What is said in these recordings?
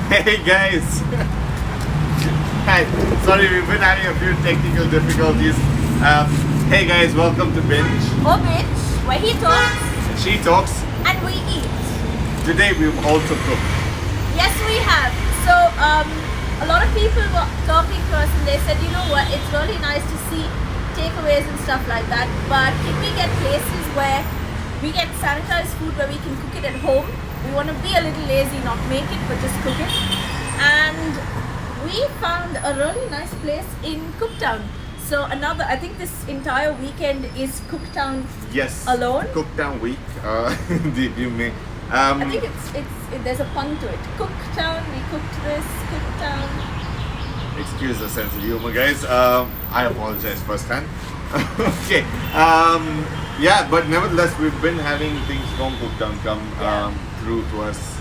Hey guys! Hi. Sorry, we've been having a few technical difficulties. Hey guys, welcome to Binge. Or Binge, where he talks She talks. and we eat. Today we've also cooked. Yes, we have. So, a lot of people were talking to us and they said, you know what, it's really nice to see takeaways and stuff like that, but can we get places where we get sanitized food where we can cook it at home? We want to be a little lazy, not make it, but just cook it. And we found a really nice place in Cookout. So I think this entire weekend is Cookout Yes. alone. Cookdown week. Did you make? I think there's a pun to it. Cookout, we cooked this, Cookout. Excuse the sense of humor, guys. I apologize firsthand. Okay. Yeah, but nevertheless, we've been having things from Cookdown come through to us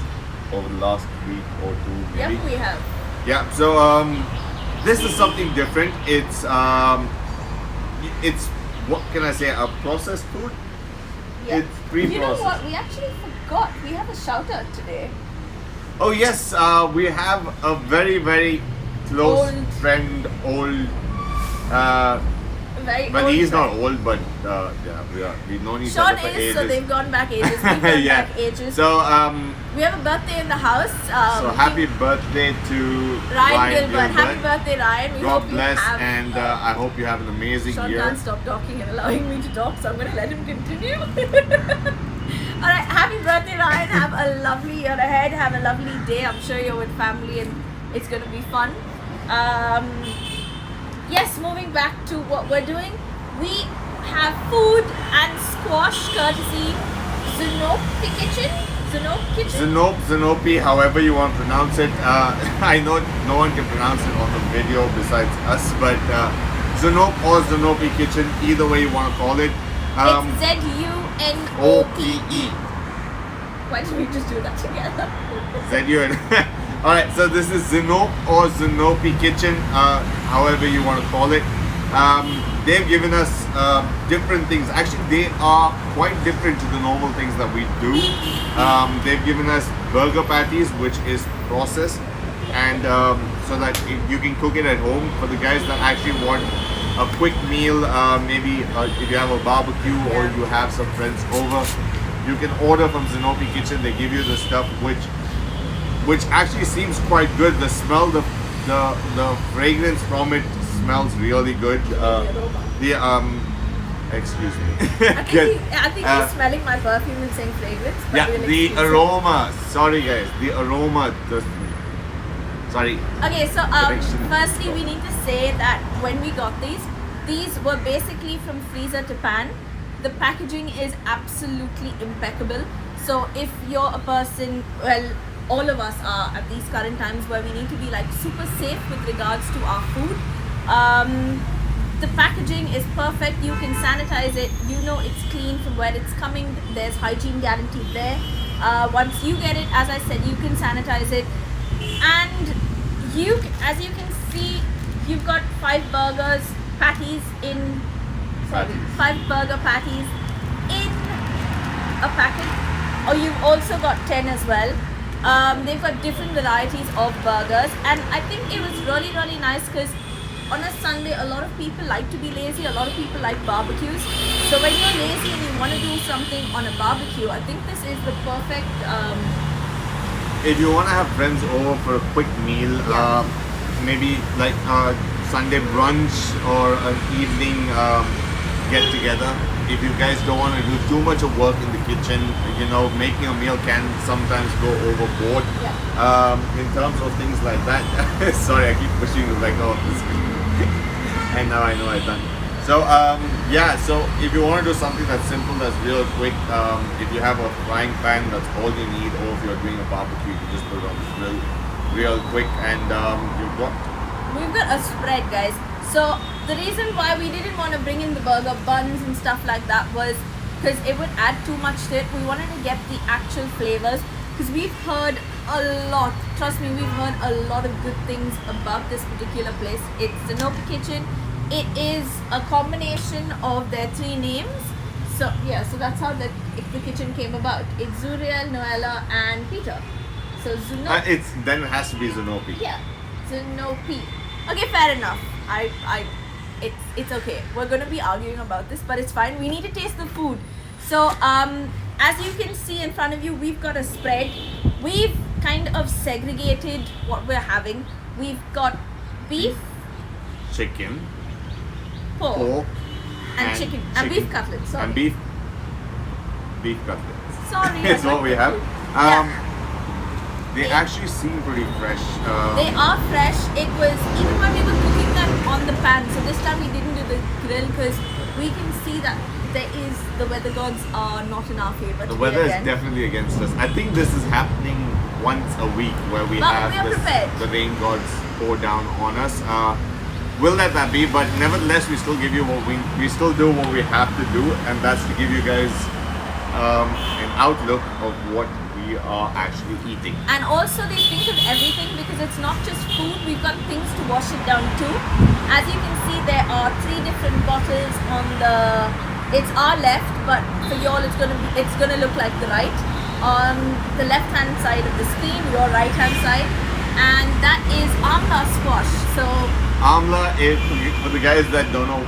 over the last week or two, maybe. Yep, we have. Yeah. So this is something different. It's what can I say? A processed food. Yeah. It's pre-processed. You know what? We actually forgot. We have a shout out today. Oh yes, we have a very very close Old. friend, old. Very But old he's friend. not old, but yeah, we've known each Sean other for is, ages. so they've gone back ages. We've gone Yeah. back ages. So We have a birthday in the house. so happy birthday to Ryan Gilbert. Happy birthday, Ryan. We God hope bless, you have. and I hope you have an amazing Sean year. can't stop talking and allowing me to talk, so I'm going to let him continue. Alright, happy birthday, Ryan. Have a lovely year ahead. Have a lovely day. I'm sure you're with family and it's going to be fun. Yes, moving back to what we're doing. We have food and squash courtesy Zunope Kitchen. Zunope, however you want to pronounce it. I know no one can pronounce it on the video besides us, but Zunope or Zunope Kitchen, either way you want to call it. It's Z-U-N-O-P-E. Why don't we just do that together? Z-U-N. Alright, so this is Zunope or Zunope Kitchen, however you want to call it. They've given us different things. Actually, they are quite different to the normal things that we do. They've given us burger patties, which is processed, and so that you can cook it at home. For the guys that actually want a quick meal, maybe if you have a barbecue or you have some friends over, you can order from Zunope Kitchen. They give you the stuff which actually seems quite good. The smell, the fragrance from it smells really good. Excuse me. I think he's smelling my perfume and saying fragrance. But Yeah, we'll the excuse it. aroma. Sorry guys, the aroma just. Sorry. Okay, so Correction. firstly we need to say that when we got these were basically from freezer to pan. The packaging is absolutely impeccable. So if you're a person, well, all of us are at these current times where we need to be like super safe with regards to our food. The packaging is perfect. You can sanitize it. You know it's clean from where it's coming. There's hygiene guaranteed there. Once you get it, as I said, you can sanitize it. And as you can see, you've got 5 burger patties in a packet. Or you've also got 10 as well. They've got different varieties of burgers, and I think it was really really nice because on a Sunday a lot of people like to be lazy, a lot of people like barbecues. So when you're lazy and you want to do something on a barbecue, I think this is the perfect If you want to have friends over for a quick meal, maybe like a Sunday brunch or an evening get together. If you guys don't want to do too much of work in the kitchen, making a meal can sometimes go overboard. In terms of things like that. Sorry, I keep pushing the like, oh, this. And now I know I've done. So so if you want to do something that's simple, that's real quick, if you have a frying pan, that's all you need. Or if you're doing a barbecue, you can just put it on the grill real quick, and we've got a spread, guys. So the reason why we didn't want to bring in the burger buns and stuff like that was because it would add too much to it. We wanted to get the actual flavors because we've heard a lot. Trust me, we've heard a lot of good things about this particular place. It's Zunope Kitchen. It is a combination of their 3 names. So that's how the kitchen came about. It's Zuriel, Noella, and Peter. So So Zunope. Then it has to be Zunope. Yeah, Zunope. Okay, fair enough. It's okay. We're gonna be arguing about this, but it's fine. We need to taste the food. So as you can see in front of you, we've got a spread. We've kind of segregated what we're having. We've got beef, Chicken, pork, and chicken, and beef cutlets. Sorry. And beef cutlets. Sorry. It's what we have. Yeah. They actually seem pretty fresh. They are fresh. It was even when we were cooking them on the pan. So this time we didn't do the grill because we can see that the weather gods are not in our favor. The weather is definitely against us. I think this is happening once a week where we have the rain gods pour down on us. We'll let that be, but nevertheless we still give you we still do what we have to do, and that's to give you guys an outlook of what we are actually eating. And also they think of everything because it's not just food, we've got things to wash it down too. As you can see, there are 3 different bottles on it's our left, but for y'all it's gonna look like the right. On the left hand side of the screen, your right hand side, and that is amla squash. So amla is, for the guys that don't know,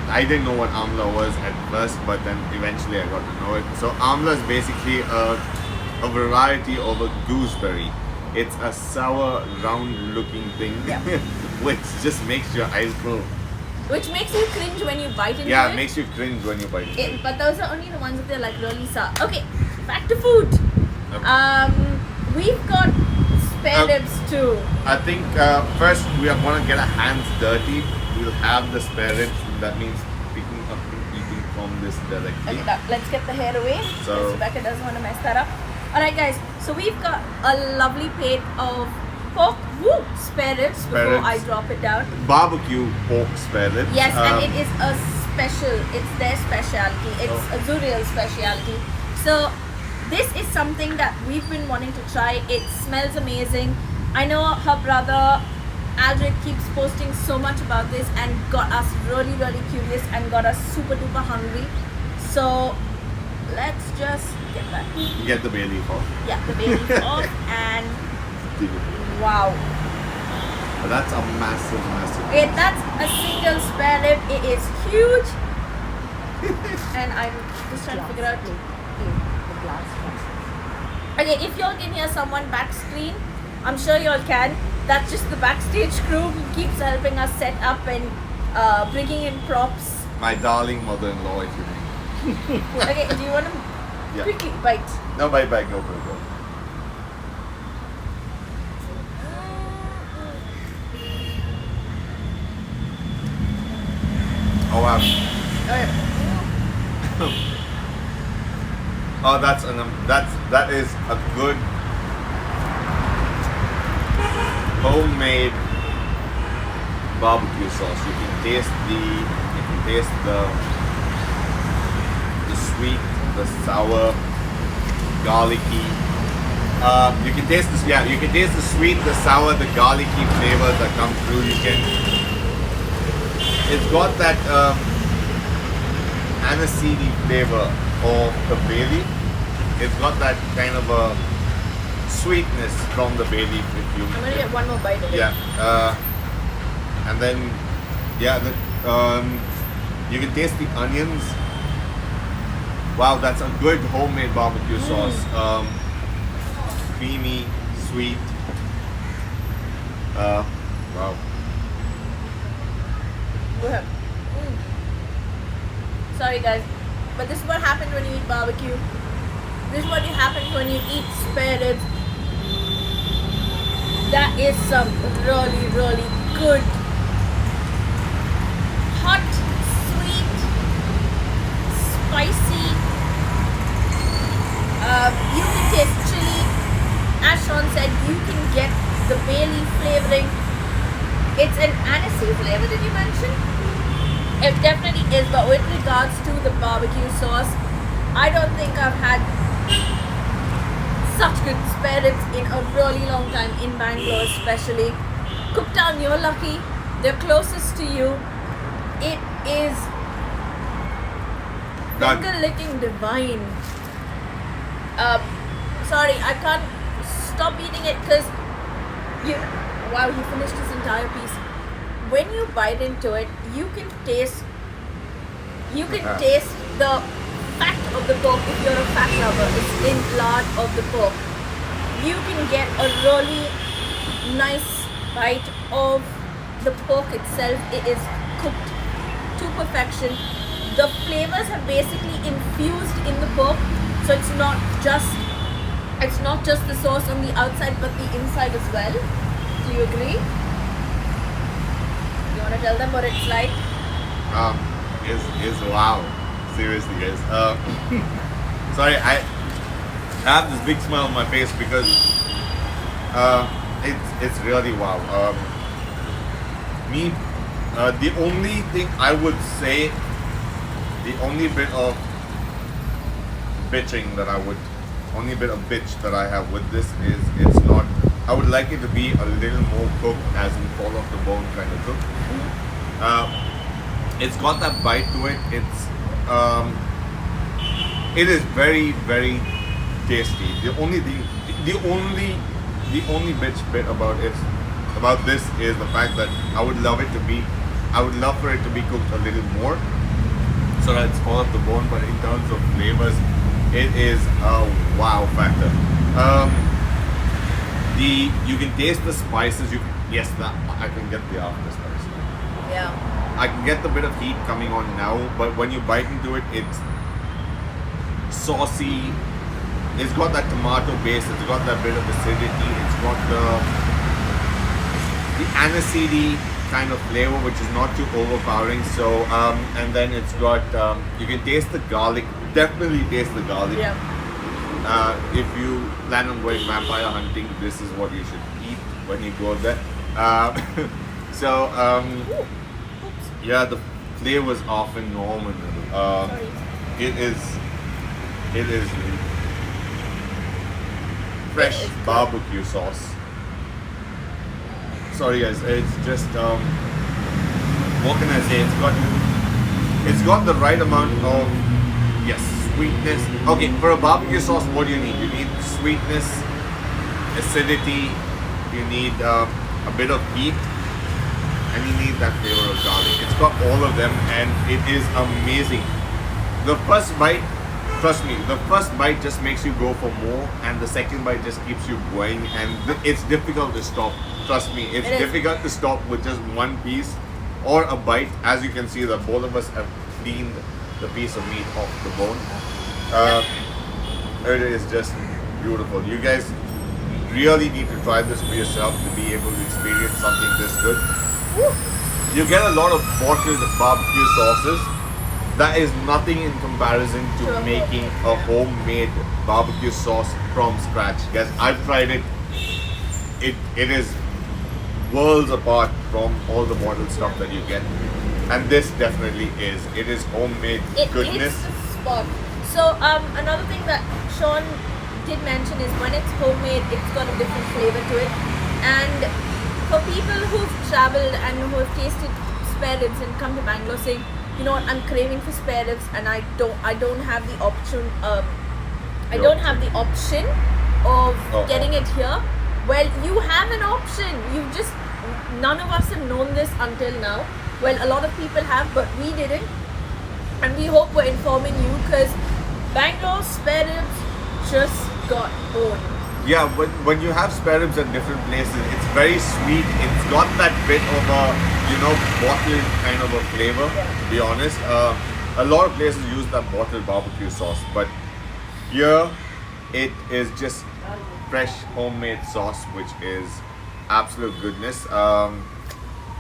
I didn't know what amla was at first, but then eventually I got to know it. So amla is basically a variety of a gooseberry. It's a sour, round-looking thing, which just makes your eyes roll. Which makes you cringe when you bite into it. Yeah, it makes you cringe when you bite into it. But those are only the ones that they're like really sour. Okay, back to food. We've got spare ribs too. I think first we are going to get our hands dirty. We'll have the spare ribs. That means picking up and eating from this directly. Okay, let's get the hair away. So Rebecca doesn't want to mess that up. Alright guys, so we've got a lovely plate of pork spare ribs before I drop it down. Barbecue pork spare ribs. Yes, and it is a special, it's their specialty. It's a Zuriel specialty. So this is something that we've been wanting to try. It smells amazing. I know her brother Aldrich keeps posting so much about this and got us really curious and got us super duper hungry. So let's just get that. Get the bay leaf off. Yeah, the bay leaf off, and wow. But that's a massive. Okay, that's a single spare rib. It is huge. And I'm just trying to figure out. Okay, if y'all can hear someone back screen, I'm sure y'all can. That's just the backstage crew who keeps helping us set up and bringing in props. My darling mother-in-law, if you mean. Okay, do you want to quickly bite? No, bite, go for it, go. Oh wow. Oh, that is a good homemade barbecue sauce. You can taste the sweet, the sour, garlicky. You can taste this. Yeah, you can taste the sweet, the sour, the garlicky flavors that come through. It's got that aniseedy flavor of the bay leaf. It's got that kind of a sweetness from the bay leaf. I'm gonna get one more bite of it. Yeah, and then you can taste the onions. Wow, that's a good homemade barbecue sauce. Creamy, sweet. Wow. Go ahead. Sorry guys, but this is what happens when you eat barbecue. This is what happens when you eat spare ribs. That is some really good, hot, sweet, spicy. You can taste chili. As Sean said, you can get the bay leaf flavoring. It's an aniseed flavor, did you mention? It definitely is, but with regards to the barbecue sauce, I don't think I've had such good spare ribs in a really long time in Bangalore, especially. Cookout, you're lucky. They're closest to you. It is finger licking divine. Sorry, I can't stop eating it because you. Wow, he finished his entire piece. When you bite into it, you can taste. You can taste the fat of the pork if you're a fat lover. It's in lard of the pork. You can get a really nice bite of the pork itself. It is cooked to perfection. The flavors have basically infused in the pork, so it's not just the sauce on the outside but the inside as well. Do you agree? You want to tell them what it's like? Is wow. Seriously, guys. Sorry, I have this big smile on my face because it's really wow. The only thing I would say, the only bit of bitch that I have with this is it's not. I would like it to be a little more cooked, as in fall off the bone kind of cooked. It's got that bite to it. It is very, very tasty. The only bitch bit about this is the fact that I would love for it to be cooked a little more, so that it's fall off the bone. But in terms of flavors, it is a wow factor. You can taste the spices. I can get the after spice. Yeah. I can get the bit of heat coming on now, but when you bite into it, it's saucy. It's got that tomato base. It's got that bit of acidity. It's got the aniseedy kind of flavor, which is not too overpowering. So, and then it's got you can taste the garlic. Definitely taste the garlic. Yeah. If you plan on going vampire hunting, this is what you should eat when you go there. Yeah, the flavors are phenomenal. It is fresh barbecue sauce. Sorry guys, it's just what can I say? It's got the right amount of sweetness. Okay, for a barbecue sauce, what do you need? You need sweetness, acidity. You need a bit of heat. And you need that flavor of garlic. It's got all of them and it is amazing. The first bite, trust me, the first bite just makes you go for more, and the second bite just keeps you going, and it's difficult to stop. Trust me, it's difficult to stop with just one piece or a bite. As you can see, that both of us have cleaned the piece of meat off the bone. It is just beautiful. You guys really need to try this for yourself to be able to experience something this good. You get a lot of bottled barbecue sauces. That is nothing in comparison to making a homemade barbecue sauce from scratch. Guys, I've tried it. It is worlds apart from all the bottled stuff that you get. And this definitely is. It is homemade goodness. It hits the spot. So another thing that Sean did mention is when it's homemade, it's got a different flavor to it. And for people who've traveled and who have tasted spare ribs and come to Bangalore saying, you know what, I'm craving for spare ribs and I don't have the option. I don't have the option of getting it here. Well, you have an option. None of us have known this until now. Well, a lot of people have, but we didn't. And we hope we're informing you because Bangalore spare ribs just got owned. Yeah, when you have spare ribs at different places, it's very sweet. It's got that bit of a, bottled kind of a flavor, to be honest. A lot of places use that bottled barbecue sauce, but here it is just fresh homemade sauce, which is absolute goodness.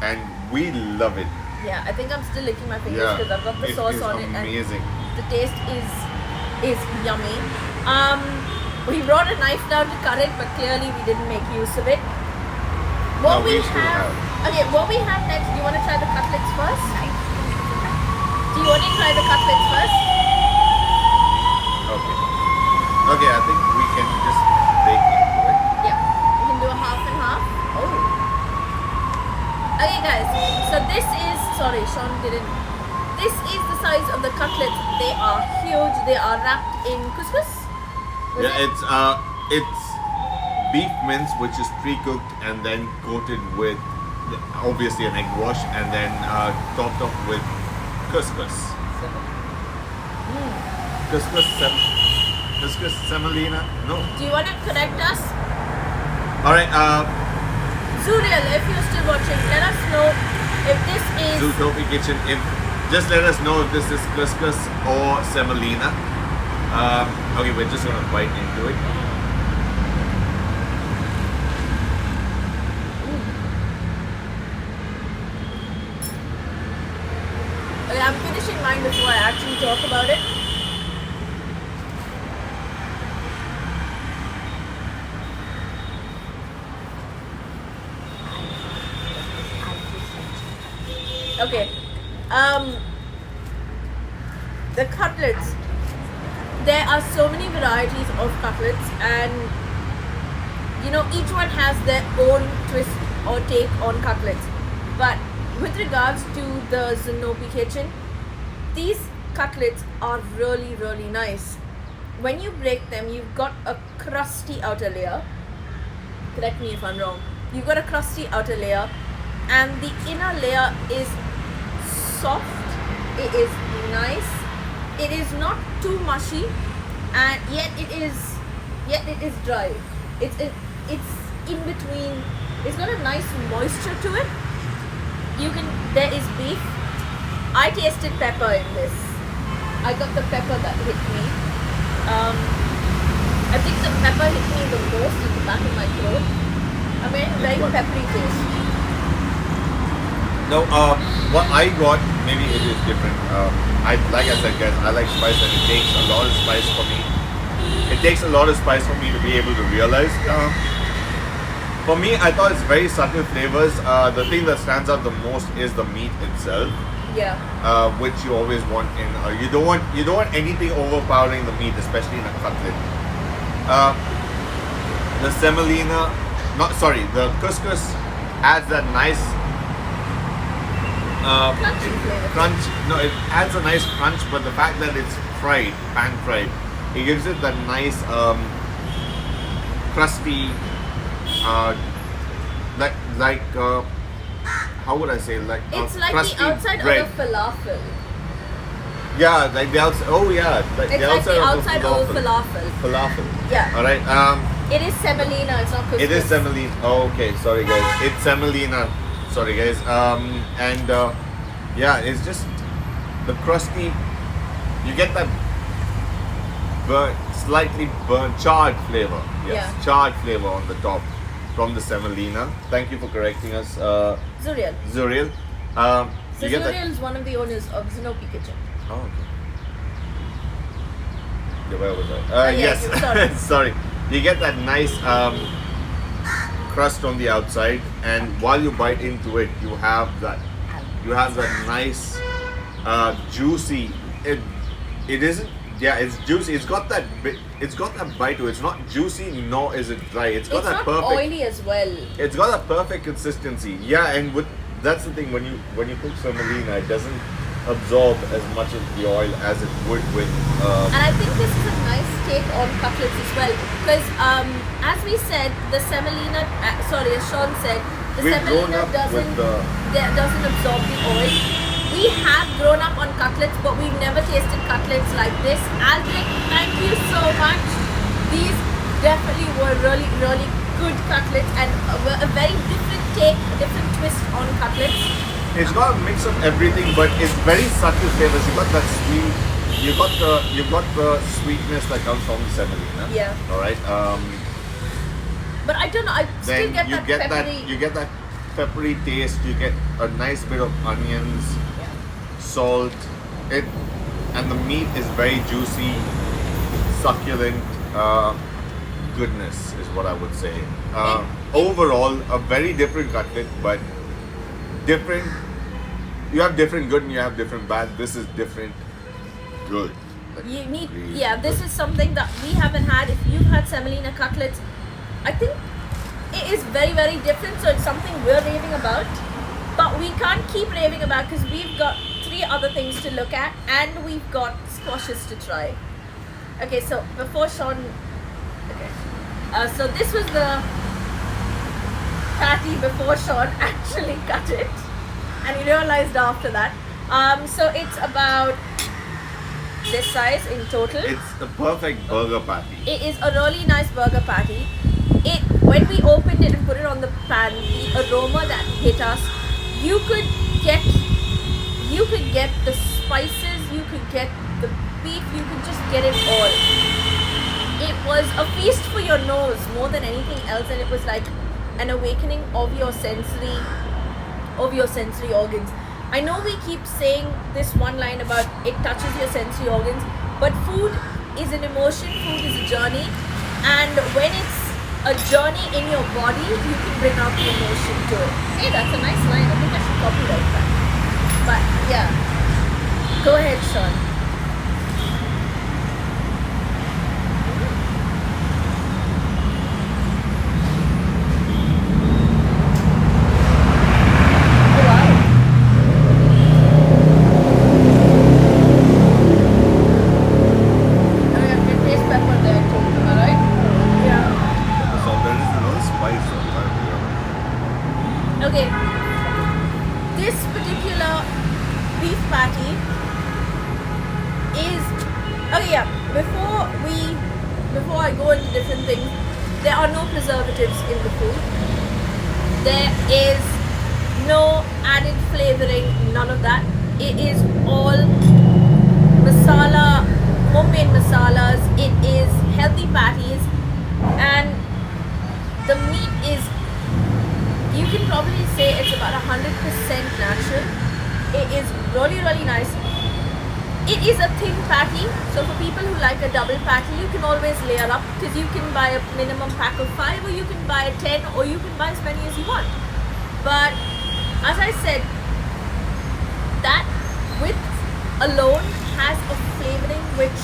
And we love it. Yeah, I think I'm still licking my fingers because I've got the sauce on it. Amazing. And the taste is yummy. We brought a knife down to cut it, but clearly we didn't make use of it. What we have next, do you want to try the cutlets first? Do you want to try the cutlets first? Okay, I think we can just bake into it. Yeah, we can do a half and half. Okay guys, so this is, sorry, Sean didn't. This is the size of the cutlets. They are huge. They are wrapped in couscous. It's beef mince, which is pre-cooked and then coated with obviously an egg wash, and then topped off with couscous. Couscous semolina? No. Do you want to correct us? All right. Zuriel, if you're still watching, let us know if this is... Zunope Kitchen. Just let us know if this is couscous or semolina. Okay, we're just gonna bite into it. Okay, I'm finishing mine before I actually talk about it. Okay. The cutlets. There are so many varieties of cutlets, and each one has their own twist or take on cutlets. But with regards to the Zunope Kitchen, these cutlets are really, really nice. When you break them, you've got a crusty outer layer. Correct me if I'm wrong. You've got a crusty outer layer, and the inner layer is soft. It is nice. It is not too mushy, and yet it is dry. It's in between. It's got a nice moisture to it. There is beef. I tasted pepper in this. I got the pepper that hit me. I think the pepper hit me the most in the back of my throat. I mean, very peppery taste. No, what I got, maybe it is different. Like I said, guys, I like spice, and it takes a lot of spice for me. It takes a lot of spice for me to be able to realize. For me, I thought it's very subtle flavors. The thing that stands out the most is the meat itself. Yeah. Which you always want in. You don't want anything overpowering the meat, especially in a cutlet. The semolina, the couscous adds that nice Crunchy flavor. crunch. No, it adds a nice crunch, but the fact that it's fried, pan fried, it gives it that nice crusty, how would I say, It's like crusty the outside bread. of a falafel. Yeah, like the outside. Oh yeah, It's like the outside of a falafel. Falafel. Yeah. All right. It is semolina. It's not couscous. It is semolina. Oh, okay. Sorry, guys. It's semolina. Sorry, guys. Yeah, it's just the crusty. You get that slightly burnt, charred flavor. Yes, Yeah. charred flavor on the top from the semolina. Thank you for correcting us, Zuriel. Zuriel. So You get Zuriel that. is one of the owners of Zunope Kitchen. Oh, okay. Yeah, where was I? yeah, Yes. sorry. Sorry. You get that nice crust on the outside, and while you bite into it, you have that nice juicy. It isn't. Yeah, it's juicy. It's got that bite to it. It's not juicy, nor is it dry. It's got It's that not perfect. oily as well. It's got a perfect consistency. Yeah, and that's the thing, when you cook semolina, it doesn't absorb as much of the oil as it would with. And I think this is a nice take on cutlets as well, because as we said, the semolina. As Sean said, the We've grown semolina up with doesn't absorb the oil. We have grown up on cutlets, but we've never tasted cutlets like this. Aldrich, thank you so much. These definitely were really, really good cutlets, and were a very different take, a different twist on cutlets. It's got a mix of everything, but it's very subtle flavors. You got that sweet. You got the sweetness that comes from the semolina. Yeah. All right. But I don't know. I still Then get that peppery. you get that peppery taste. You get a nice bit of onions, salt. And the meat is very juicy, succulent. Goodness is what I would say. Overall, a very different cutlet, but different. You have different good and you have different bad. This is different good. Like, You need, really this good. is something that we haven't had. If you've had semolina cutlets, I think it is very, very different. So it's something we're raving about, but we can't keep raving about because we've got 3 other things to look at, and we've got squashes to try. Okay, so before Sean, okay, So this was the patty before Sean actually cut it, and he realized after that. So it's about this size in total. It's the perfect burger patty. It is a really nice burger patty. When we opened it and put it on the pan, the aroma that hit us, you could get the spices, you could get the beef, you could just get it all. It was a feast for your nose more than anything else, and it was like an awakening of your sensory organs. I know we keep saying this one line about it touches your sensory organs, but food is an emotion, food is a journey, and when it's a journey in your body, you can bring out the emotion to it. Hey, that's a nice line. I think I should copyright that. But yeah, go ahead, Sean. Okay, this particular beef patty is okay. Yeah, before I go into different things, there are no preservatives in the food. There is no added flavoring, none of that. It is all masala, homemade masalas. It is healthy patties, and the meat is, you can probably say it's about 100% natural. It is really, really nice. It is a thin patty, so for people who like a double patty, you can always layer up, because you can buy a minimum pack of 5, or you can buy 10, or you can buy as many as you want. But as I said, that width alone has a flavoring which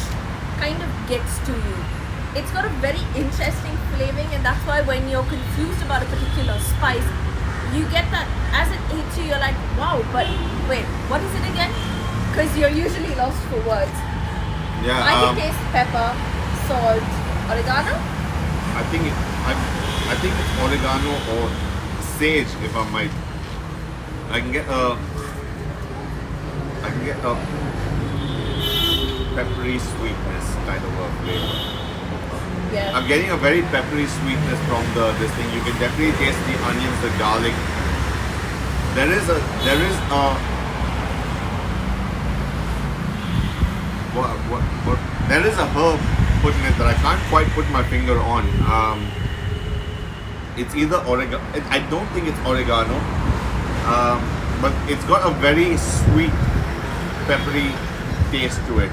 kind of gets to you. It's got a very interesting flavoring, and that's why when you're confused about a particular spice, you get that as it hits you, you're like, wow, but wait, what is it again? Because you're usually lost for words. Yeah. I can taste pepper, salt, oregano. I think it's oregano or sage, if I might. I can get a peppery sweetness kind of a flavor. Yeah. I'm getting a very peppery sweetness from this thing. You can definitely taste the onions, the garlic. There is a herb put in it that I can't quite put my finger on. It's either oregano. I don't think it's oregano, but it's got a very sweet, peppery taste to it.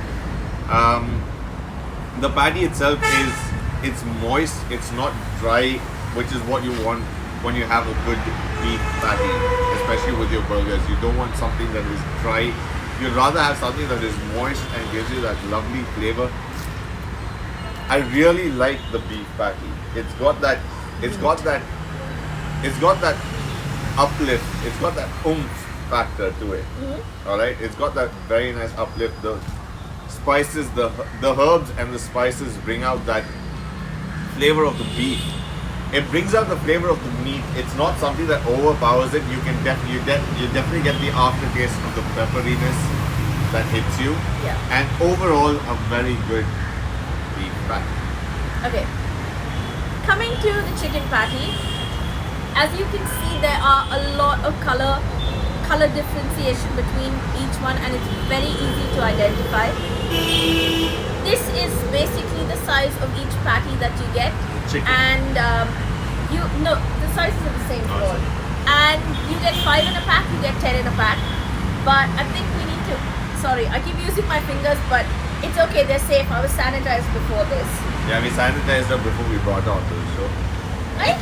The patty itself it's moist, it's not dry, which is what you want when you have a good beef patty, especially with your burgers. You don't want something that is dry. You'd rather have something that is moist and gives you that lovely flavor. I really like the beef patty. It's got that uplift, it's got that oomph factor to it. Alright? It's got that very nice uplift. The spices, the herbs and the spices bring out that flavor of the beef. It brings out the flavor of the meat. It's not something that overpowers it. You definitely get the aftertaste of the pepperiness that hits you. Yeah. And overall, a very good beef patty. Okay. Coming to the chicken patty, as you can see, there are a lot of color differentiation between each one, and it's very easy to identify. This is basically the size of each patty that you get, chicken. And the sizes are the same for all. And you get 5 in a pack, you get 10 in a pack. But I think we need to. Sorry, I keep using my fingers, but it's okay. They're safe. I was sanitized before this. Yeah, we sanitized them before we brought on to the show. Right?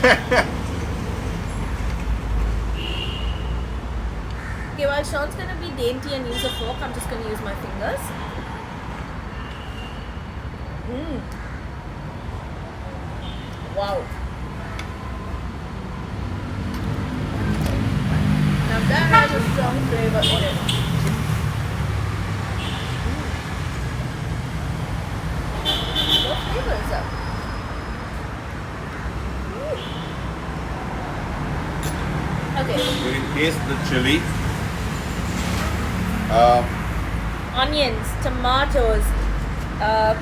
Okay, while Sean's gonna be dainty and use a fork, I'm just gonna use my fingers. Wow. Now that has a strong flavor in it. What flavor is that? Okay. You can taste the chili. Onions, tomatoes,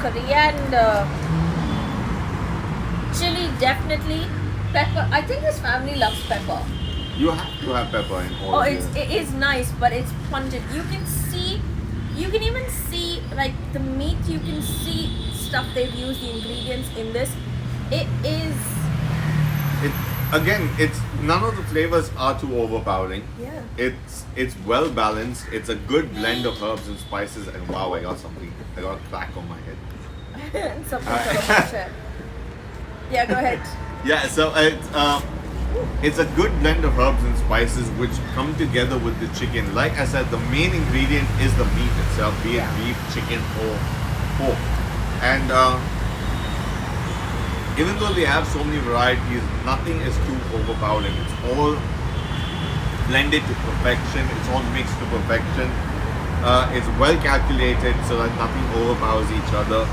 coriander, chili definitely, pepper. I think this family loves pepper. You have to have pepper in all Oh, of it this. is nice, but it's pungent. You can even see like the meat. You can see stuff they've used the ingredients in this. It is. It's none of the flavors are too overpowering. Yeah. It's well balanced. It's a good blend of herbs and spices. And wow, I got something. I got a crack on my head. Something sort of bullshit. Yeah, go ahead. Yeah, so it's a good blend of herbs and spices which come together with the chicken. Like I said, the main ingredient is the meat itself, be it beef, chicken, or pork. And even though they have so many varieties, nothing is too overpowering. It's all blended to perfection. It's all mixed to perfection. It's well calculated so that nothing overpowers each other.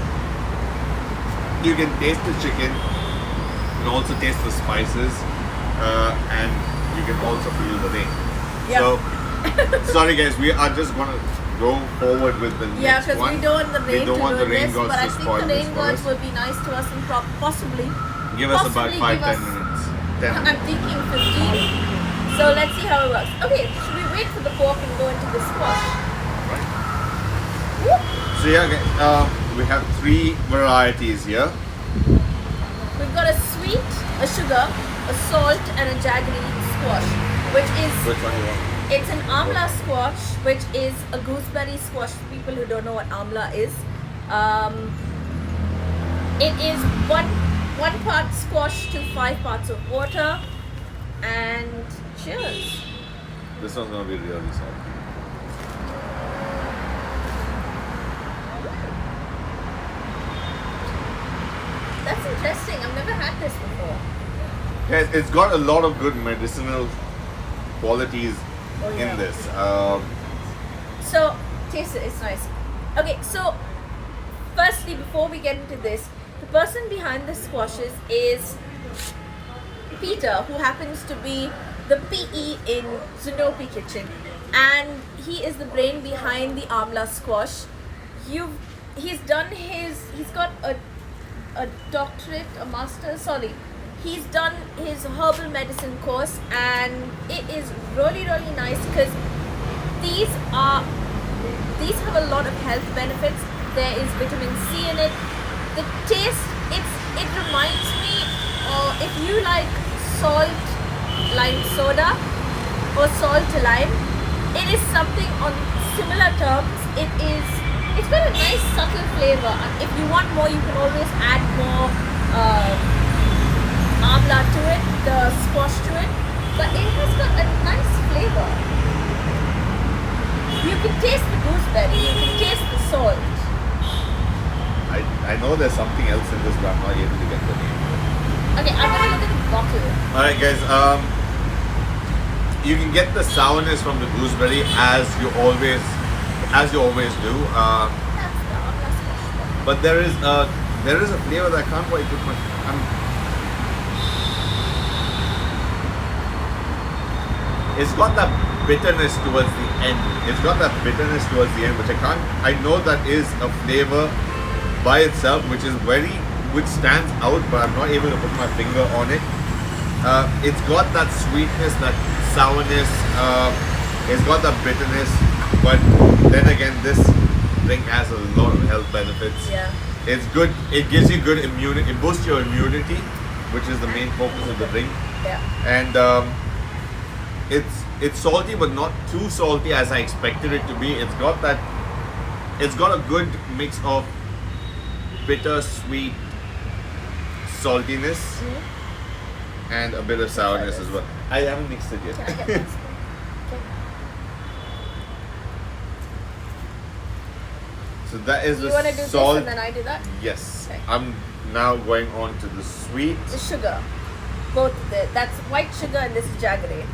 You can taste the chicken. You can also taste the spices, and you can also feel the rain. Yep. So, sorry guys, we are just gonna go forward with the Yeah, next because one. we don't want the rain We don't to want the ruin rain this, gods but I to think spoil the this rain for gods us. will be nice to us and possibly. Give us about possibly 5-10 give us- minutes. 10 I'm minutes. thinking 15. So let's see how it works. Okay, should we wait for the pork and go into the squash? Right. Whoop. So yeah, guys, we have 3 varieties here. We've got a sweet, a sugar, a salt, and a jaggery squash, which is Which one you want? it's an amla squash, which is a gooseberry squash. For people who don't know what amla is, it is one part squash to 5 parts of water. And cheers. This one's gonna be really salty. That's interesting. I've never had this before. Guys, it's got a lot of good medicinal qualities Oh, yeah. in this. So, taste it, it's nice. Okay, so firstly, before we get into this, the person behind the squashes is Peter, who happens to be the PE in Zunope Kitchen, and he is the brain behind the Amla squash. He's got a doctorate, a master's, sorry. He's done his herbal medicine course, and it is really nice because these have a lot of health benefits. There is vitamin C in it. The taste, it reminds me, if you like salt lime soda or salt lime, it is something on similar terms. It's got a nice subtle flavor. And if you want more, you can always add more amla to it, the squash to it. But it has got a nice flavor. You can taste the gooseberry, you can taste the salt. I know there's something else in this, but I'm not able to get the name. Okay, I'm gonna look at the bottle. Alright guys, you can get the sourness from the gooseberry as you always do. That's the amla squash. But there is a flavor that I can't quite put my it's got that bitterness towards the end. Which I know that is a flavor by itself, which stands out, but I'm not able to put my finger on it. It's got that sweetness, that sourness, it's got that bitterness, but then again, this drink has a lot of health benefits. Yeah. It's good, it gives you good immunity, it boosts your immunity, which is the main focus of the drink. Yeah. And it's salty, but not too salty as I expected it to be. It's got a good mix of bitter, sweet, saltiness, and a bit of sourness as well. I haven't mixed it yet. Can I get this? Okay. So that is You the want to do salt. this and then I do that? Yes. Okay. I'm now going on to the sweet. The sugar. Both that's white sugar and this is jaggery.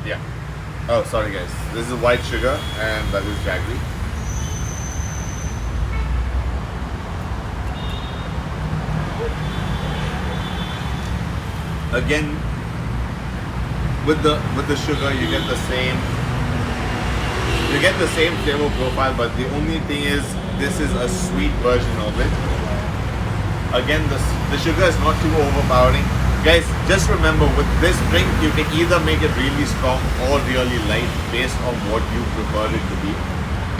Yeah. Oh, sorry guys. This is white sugar and that is jaggery. Again, with the sugar, you get the same flavor profile, but the only thing is this is a sweet version of it. Again, the sugar is not too overpowering. Guys, just remember, with this drink, you can either make it really strong or really light based on what you prefer it to be.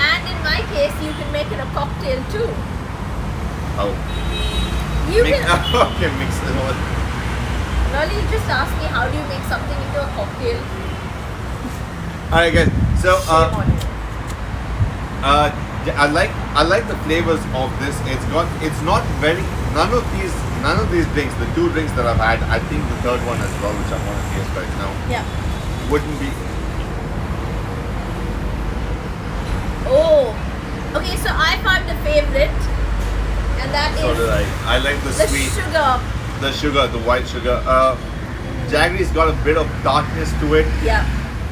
And in my case, you can make it a cocktail too. Oh. You can. Okay, mix it all. Lolly, you just asked me how do you make something into a cocktail. Alright, guys. So, Shame on you. I like the flavors of this. It's not very, none of these drinks, the two drinks that I've had, I think the third one as well, which I'm going to taste right now, Yeah. wouldn't be. Oh. Okay, so I found a favorite, and that So is did I. I like the sweet, sugar. the white sugar. Jaggery's got a bit of tartness to it. Yeah.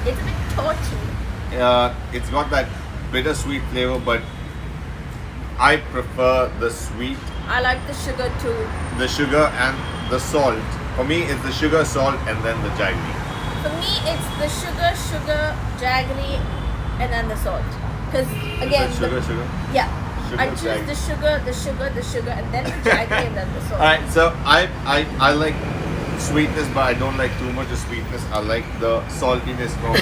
It's a bit torchy. It's got that bittersweet flavor, but I prefer the sweet, I like the sugar too. the sugar and the salt. For me, it's the sugar, salt, and then the jaggery. For me, it's the sugar, jaggery, and then the salt. Because again, Is that sugar? yeah, Sugar, I choose jaggery. the sugar, and then the jaggery, and then the salt. Alright, so I like sweetness, but I don't like too much of sweetness. I like the saltiness from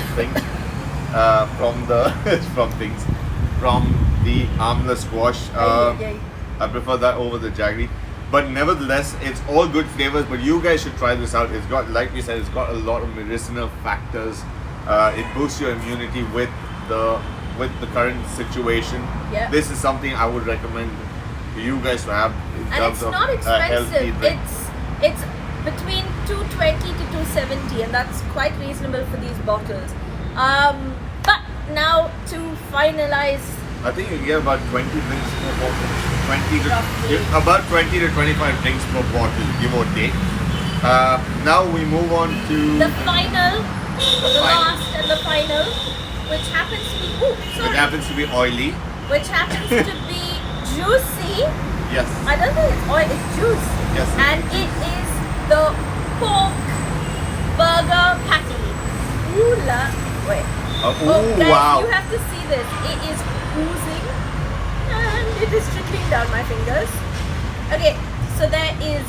things, from the armless squash. Yay. I prefer that over the jaggery. But nevertheless, it's all good flavors. But you guys should try this out. It's got, like we said, it's got a lot of medicinal factors. It boosts your immunity with the current situation. Yeah. This is something I would recommend you guys to have in And terms it's of not a healthy expensive. drink. It's between 220 to 270, and that's quite reasonable for these bottles. But now to finalize, I think you get about 20 drinks per bottle. Roughly. About 20 to 25 drinks per bottle, give or take. Now we move on to the final, the final. last and the final, which happens to be It happens to be oily. which happens to be juicy. Yes. I don't think it's oil, it's juice. Yes. And it is the pork burger patty. Ooh la, wait. Guys, wow. you have to see this. It is oozing and it is trickling down my fingers. Okay, so there is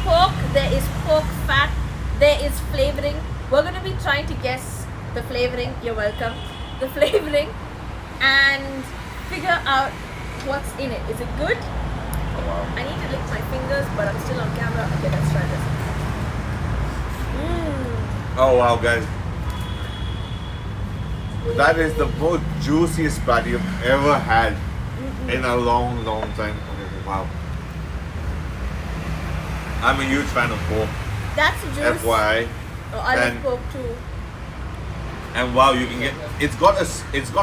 pork, there is pork fat, there is flavoring. We're going to be trying to guess the flavoring. You're welcome. The flavoring and figure out what's in it. Is it good? Oh, wow. I need to lick my fingers, but I'm still on camera. Okay, let's try this. Oh wow, guys. That is the most juiciest patty I've ever had in a long, long time. Okay, wow. I'm a huge fan of pork. That's juice. FYI. Oh, I love And- pork too. And wow, you can get it's got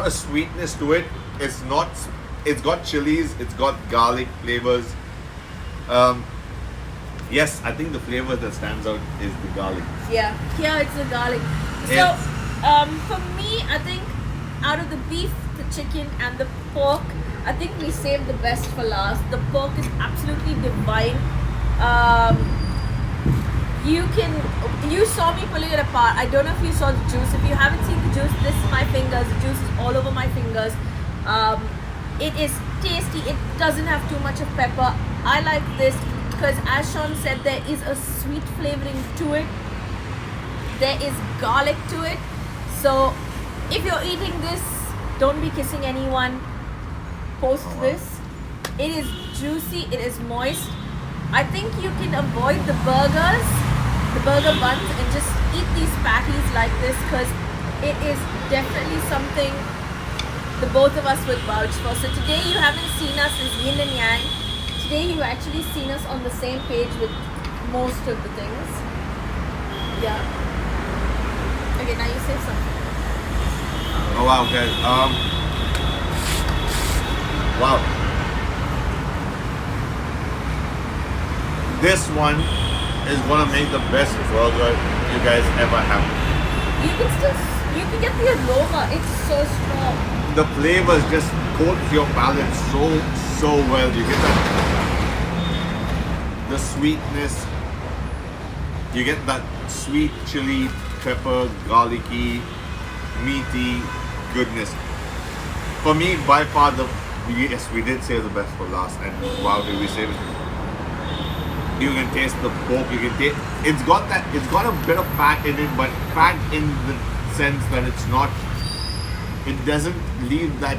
a sweetness to it. It's got chilies, it's got garlic flavors. Yes, I think the flavor that stands out is the garlic. Yeah, here it's the garlic. So, It's- for me, I think out of the beef, the chicken, and the pork, I think we saved the best for last. The pork is absolutely divine. You saw me pulling it apart. I don't know if you saw the juice. If you haven't seen the juice, this is my fingers. The juice is all over my fingers. It is tasty. It doesn't have too much of pepper. I like this because, as Sean said, there is a sweet flavoring to it. There is garlic to it. So if you're eating this, don't be kissing anyone post Oh, wow. this. It is juicy, it is moist. I think you can avoid the burgers, the burger buns, and just eat these patties like this because it is definitely something the both of us would vouch for. So today you haven't seen us as yin and yang. Today you actually seen us on the same page with most of the things. Yeah. Okay, now you say something. Oh wow, guys. Wow. This one is gonna make the best burger you guys ever have. You can get the aroma. It's so strong. The flavors just coat your palate so well. You get that the sweetness, You get that sweet chili, pepper, garlicky, meaty goodness. For me, by far yes, we did save the best for last, and wow, did we save it? You can taste the pork. You can taste. It's got a bit of fat in it, but fat in the sense that it's not. It doesn't leave that.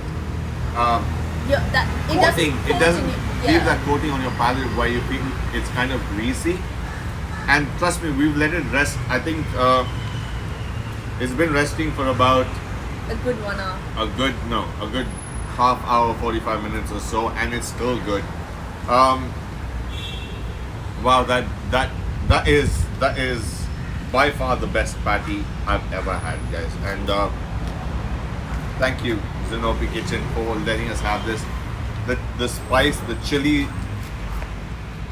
It Coating. It doesn't yeah. leave that coating on your palate where you feel it's kind of greasy. And trust me, we've let it rest. I think it's been resting for about a good 1 hour. a good half hour, 45 minutes or so, and it's still good. Wow, that is by far the best patty I've ever had, guys. And thank you, Zunope Kitchen, for letting us have this. The spice, the chili,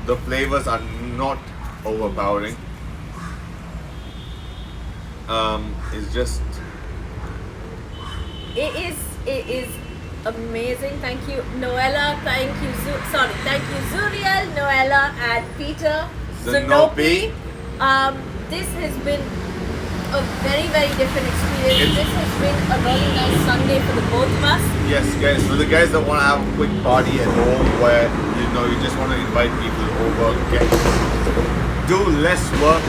the flavors are not overpowering. It's just It is amazing. Thank you, Noella. Thank you, thank you, Zuriel, Noella, and Peter. Zunope. This has been a very, very different experience. This has been a really nice Sunday for the both of us. yes, guys. For the guys that want to have a quick party at home, where you just want to invite people over, do less work,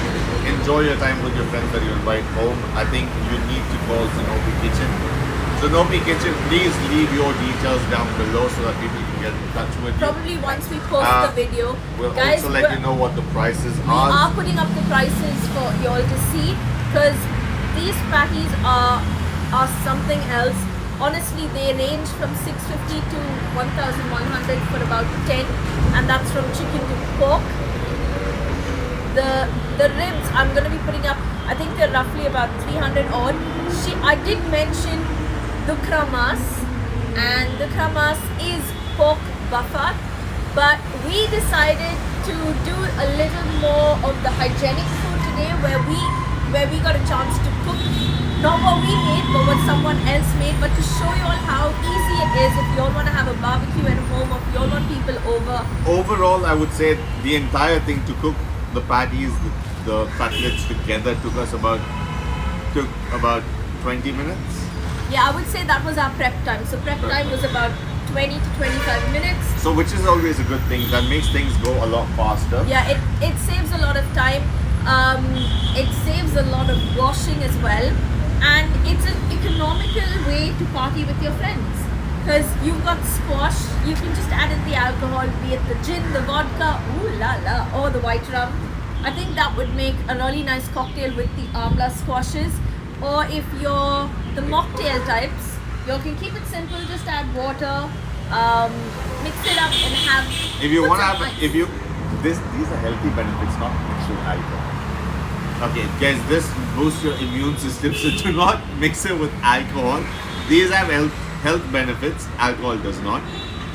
enjoy your time with your friends that you invite home. I think you need to call Zunope Kitchen. Zunope Kitchen, please leave your details down below so that people can get in touch with you. Probably once we post the video, We'll guys, also let you know what the prices we are. are putting up the prices for you all to see, because these patties are something else. Honestly, they range from 650 to 1,100 for about 10, and that's from chicken to pork. The ribs I'm going to be putting up, I think they're roughly about 300 odd. I did mention dukra mas, and dukra mas is pork buffet, but we decided to do a little more of the hygienic food today, where we got a chance to cook not what we made but what someone else made, but to show you all how easy it is if you all want to have a barbecue at home, or if you all want people over. Overall, I would say the entire thing, to cook the patties, the cutlets together, took about 20 minutes. Yeah, I would say that was our prep time. So prep time was about 20 to 25 minutes. So which is always a good thing. That makes things go a lot faster. Yeah, it saves a lot of time. It saves a lot of washing as well. And it's an economical way to party with your friends. Because you've got squash, you can just add in the alcohol, be it the gin, the vodka, ooh la la, or the white rum. I think that would make a really nice cocktail with the amla squashes. Or if you're the mocktail types, you can keep it simple, just add water, mix it up and have. If you put want to some have, ice. these are healthy benefits, not mixed with alcohol. Okay, guys, this boosts your immune system, so do not mix it with alcohol. These have health benefits. Alcohol does not.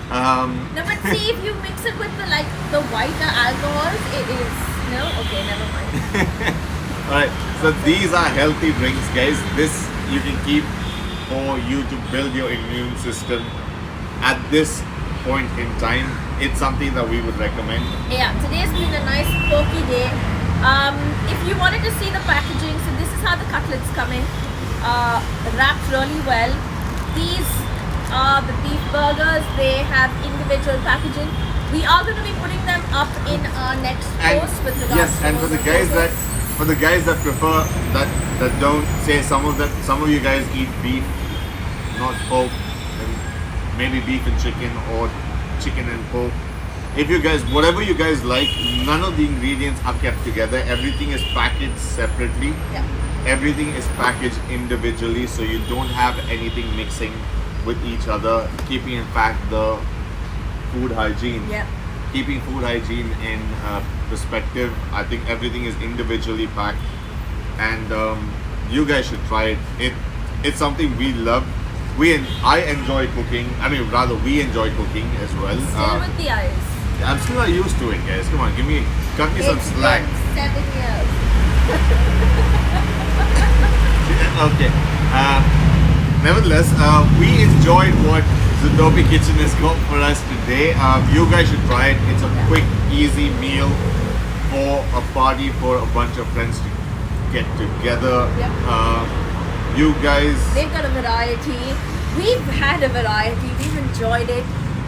No, but see, if you mix it with the whiter alcohols, it is okay, never mind. Alright, so these are healthy drinks, guys. This you can keep for you to build your immune system at this point in time. It's something that we would recommend. Yeah, today's been a nice porky day. If you wanted to see the packaging, so this is how the cutlets come in, wrapped really well. These are the beef burgers. They have individual packaging. We are going to be putting them up in our next post with regards yes, to and all the photos. for the guys that prefer that don't, say some of you guys eat beef, not pork, and maybe beef and chicken, or chicken and pork. If you guys, whatever you guys like, none of the ingredients are kept together. Everything is packaged separately. Yeah. Everything is packaged individually, so you don't have anything mixing with each other. Keeping, in fact, the food hygiene. Yeah. Keeping food hygiene in perspective, I think everything is individually packed, and you guys should try it. It's something we love. I enjoy cooking. I mean, rather, we enjoy cooking as well. Still with the eyes. I'm still not used to it, guys. Come on, cut me some It's slack. been 7 years. Okay. Nevertheless, we enjoyed what Zunope Kitchen has got for us today. You guys should try it. It's a quick, easy meal or a party for a bunch of friends to get together. Yep. You guys, They've got a variety. We've had a variety. We've enjoyed it.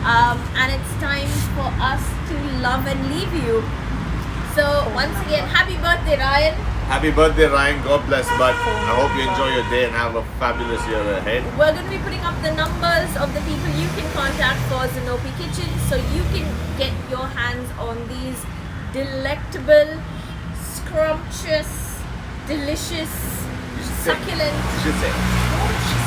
And it's time for us to love and leave you. So once again, happy birthday, Ryan. happy birthday, Ryan. God bless, bud. I hope you enjoy your day and have a fabulous year ahead. We're going to be putting up the numbers of the people you can contact for Zunope Kitchen, so you can get your hands on these delectable, scrumptious, delicious, succulent, You should say. scrumptious.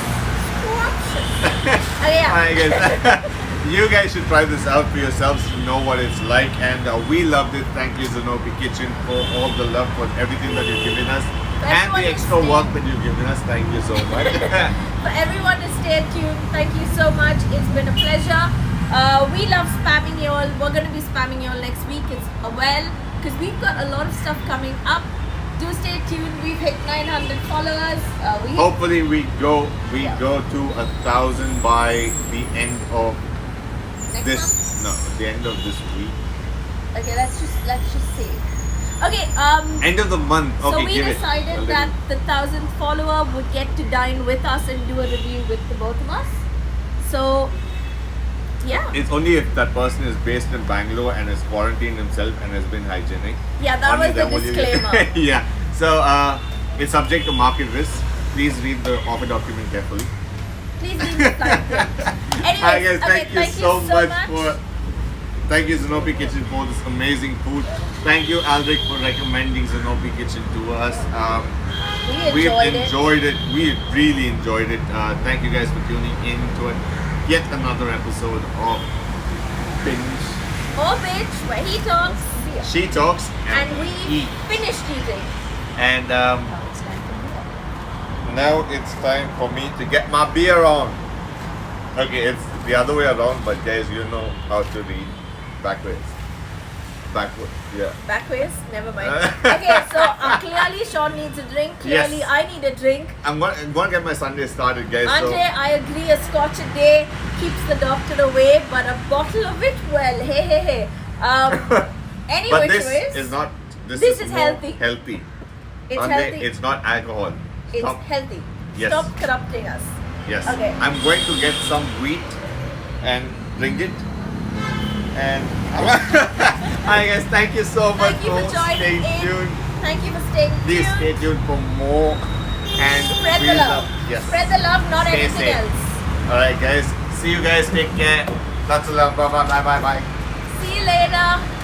Okay, yeah. Alright, guys. You guys should try this out for yourselves to know what it's like, and we loved it. Thank you, Zunope Kitchen, for all the love, for everything that you've given us, and the extra work that you've given us. Thank you so much. For everyone to stay tuned, thank you so much. It's been a pleasure. We love spamming you all. We're going to be spamming you all next week as well, because we've got a lot of stuff coming up. Do stay tuned. We've hit 900 followers. Hopefully, we go to 1,000 by the end of Next the end of this week. Okay, let's just see. Okay, End of the month. Okay, so we give decided it. that the 1,000th follower would get to dine with us and do a review with the both of us. So, yeah. It's only if that person is based in Bangalore and has quarantined himself and has been hygienic. Yeah, that Only was the then will you disclaimer. get- yeah. So it's subject to market risk. Please read the offer document carefully. Please leave the flight print. Anyways, Hi guys, okay, thank you so much for. Thank you Zunope Kitchen for this amazing food. Thank you Aldrich for recommending Zunope Kitchen to us. We enjoyed it. enjoyed it. We really enjoyed it. Thank you guys for tuning in to yet another episode of Binge. Or bitch, where he talks She talks and we eat. finished eating. And now it's time for me to get my beer on. Okay, it's the other way around, but guys, you know how to read backwards. Backwards, yeah. Backways? Never mind. Okay, so clearly Sean needs a drink. Clearly Yes. I need a drink. I'm gonna get my Sunday started, guys. Andre, I agree, a scotch a day keeps the doctor away, but a bottle of it, well, hey. Any But which this ways, is not. This is more healthy. Healthy. It's Andre, healthy. It's not alcohol. It's Stop. healthy. Yes. Stop corrupting us. Yes. Okay. I'm going to get some wheat and drink it. And hi guys, thank you so much Thank you for joining staying in. tuned. Thank you for staying Please tuned. stay tuned for more and Spread we the love. Yes. Spread the love, not Stay anything safe. else. Alright guys. See you guys. Take care. Lots of love. Bye. See you later.